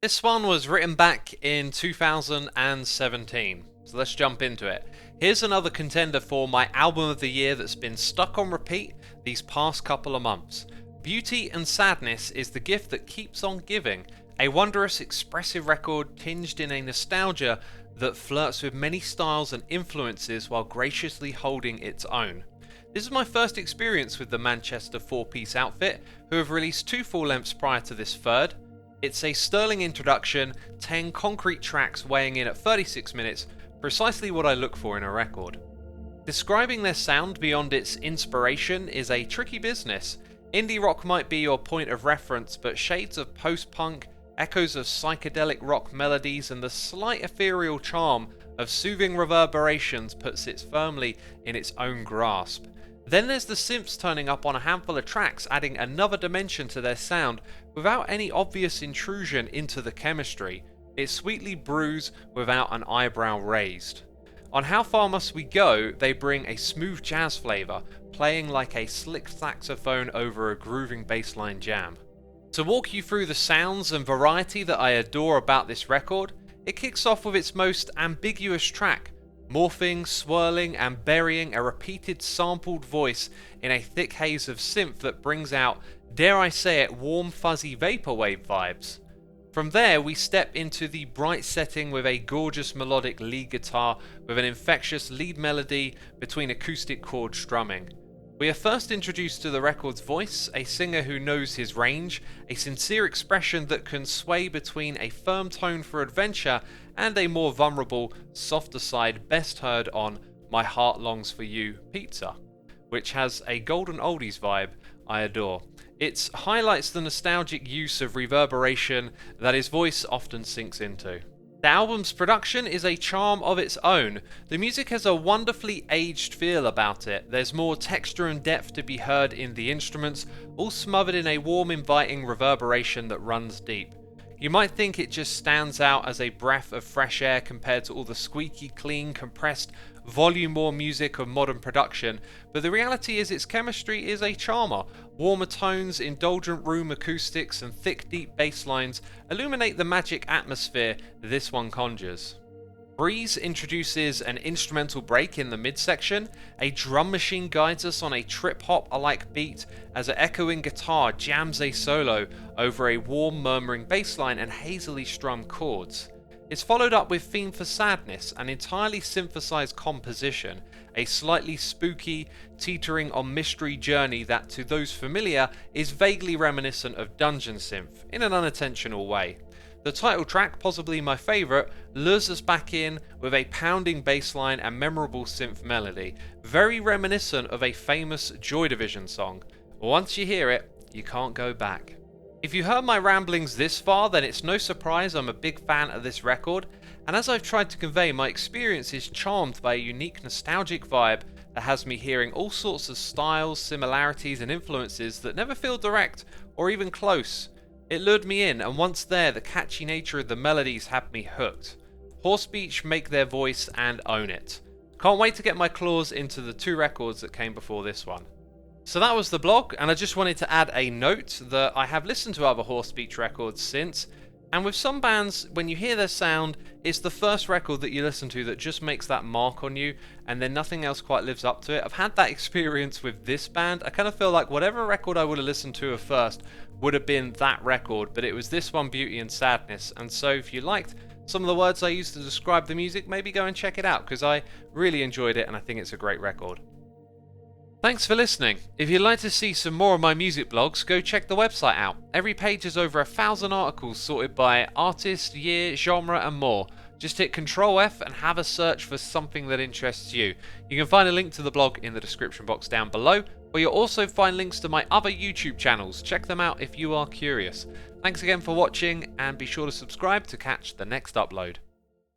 This one was written back in 2017, so let's jump into it. Here's another contender for my album of the year that's been stuck on repeat these past couple of months. Beauty and Sadness is the gift that keeps on giving, a wondrous, expressive record tinged in a nostalgia that flirts with many styles and influences while graciously holding its own. This is my first experience with the Manchester four-piece outfit, who have released 2 full lengths prior to this third. It's a sterling introduction, 10 concrete tracks weighing in at 36 minutes, precisely what I look for in a record. Describing their sound beyond its inspiration is a tricky business. Indie rock might be your point of reference, but shades of post-punk, echoes of psychedelic rock melodies, and the slight ethereal charm of soothing reverberations puts it firmly in its own grasp. Then there's the synths turning up on a handful of tracks, adding another dimension to their sound without any obvious intrusion into the chemistry. It sweetly brews without an eyebrow raised. On How Far Must We Go, they bring a smooth jazz flavour, playing like a slick saxophone over a grooving bassline jam. To walk you through the sounds and variety that I adore about this record, it kicks off with its most ambiguous track, morphing, swirling and burying a repeated sampled voice in a thick haze of synth that brings out, dare I say it, warm fuzzy vaporwave vibes. From there we step into the bright setting with a gorgeous melodic lead guitar with an infectious lead melody between acoustic chord strumming. We are first introduced to the record's voice, a singer who knows his range, a sincere expression that can sway between a firm tone for adventure and a more vulnerable, softer side best heard on My Heart Longs For You Pizza, which has a golden oldies vibe I adore. It highlights the nostalgic use of reverberation that his voice often sinks into. The album's production is a charm of its own. The music has a wonderfully aged feel about it. There's more texture and depth to be heard in the instruments, all smothered in a warm, inviting reverberation that runs deep. You might think it just stands out as a breath of fresh air compared to all the squeaky clean, compressed, volume-war music of modern production, but the reality is its chemistry is a charmer. Warmer tones, indulgent room acoustics, and thick, deep bass lines illuminate the magic atmosphere this one conjures. Breeze introduces an instrumental break in the midsection, a drum machine guides us on a trip-hop-alike beat as an echoing guitar jams a solo over a warm murmuring bass line and hazily strummed chords. It's followed up with Theme for Sadness, an entirely synthesized composition, a slightly spooky, teetering on mystery journey that to those familiar is vaguely reminiscent of dungeon synth in an unintentional way. The title track, possibly my favourite, lures us back in with a pounding bass line and memorable synth melody, very reminiscent of a famous Joy Division song. Once you hear it, you can't go back. If you heard my ramblings this far, then it's no surprise I'm a big fan of this record, and as I've tried to convey, my experience is charmed by a unique nostalgic vibe that has me hearing all sorts of styles, similarities and influences that never feel direct or even close. It lured me in, and once there, the catchy nature of the melodies had me hooked. Horsebeach make their voice and own it. Can't wait to get my claws into the 2 records that came before this one. So that was the blog, and I just wanted to add a note that I have listened to other Horsebeach records since, and with some bands, when you hear their sound, it's the first record that you listen to that just makes that mark on you, and then nothing else quite lives up to it. I've had that experience with this band. I kind of feel like whatever record I would have listened to at first would have been that record, but it was this one, Beauty and Sadness, and so if you liked some of the words I used to describe the music, maybe go and check it out, because I really enjoyed it and I think it's a great record. Thanks for listening. If you'd like to see some more of my music blogs, go check the website out. Every page has over 1,000 articles sorted by artist, year, genre and more. Just hit Ctrl F and have a search for something that interests you. You can find a link to the blog in the description box down below, where you'll also find links to my other YouTube channels. Check them out if you are curious. Thanks again for watching, and be sure to subscribe to catch the next upload.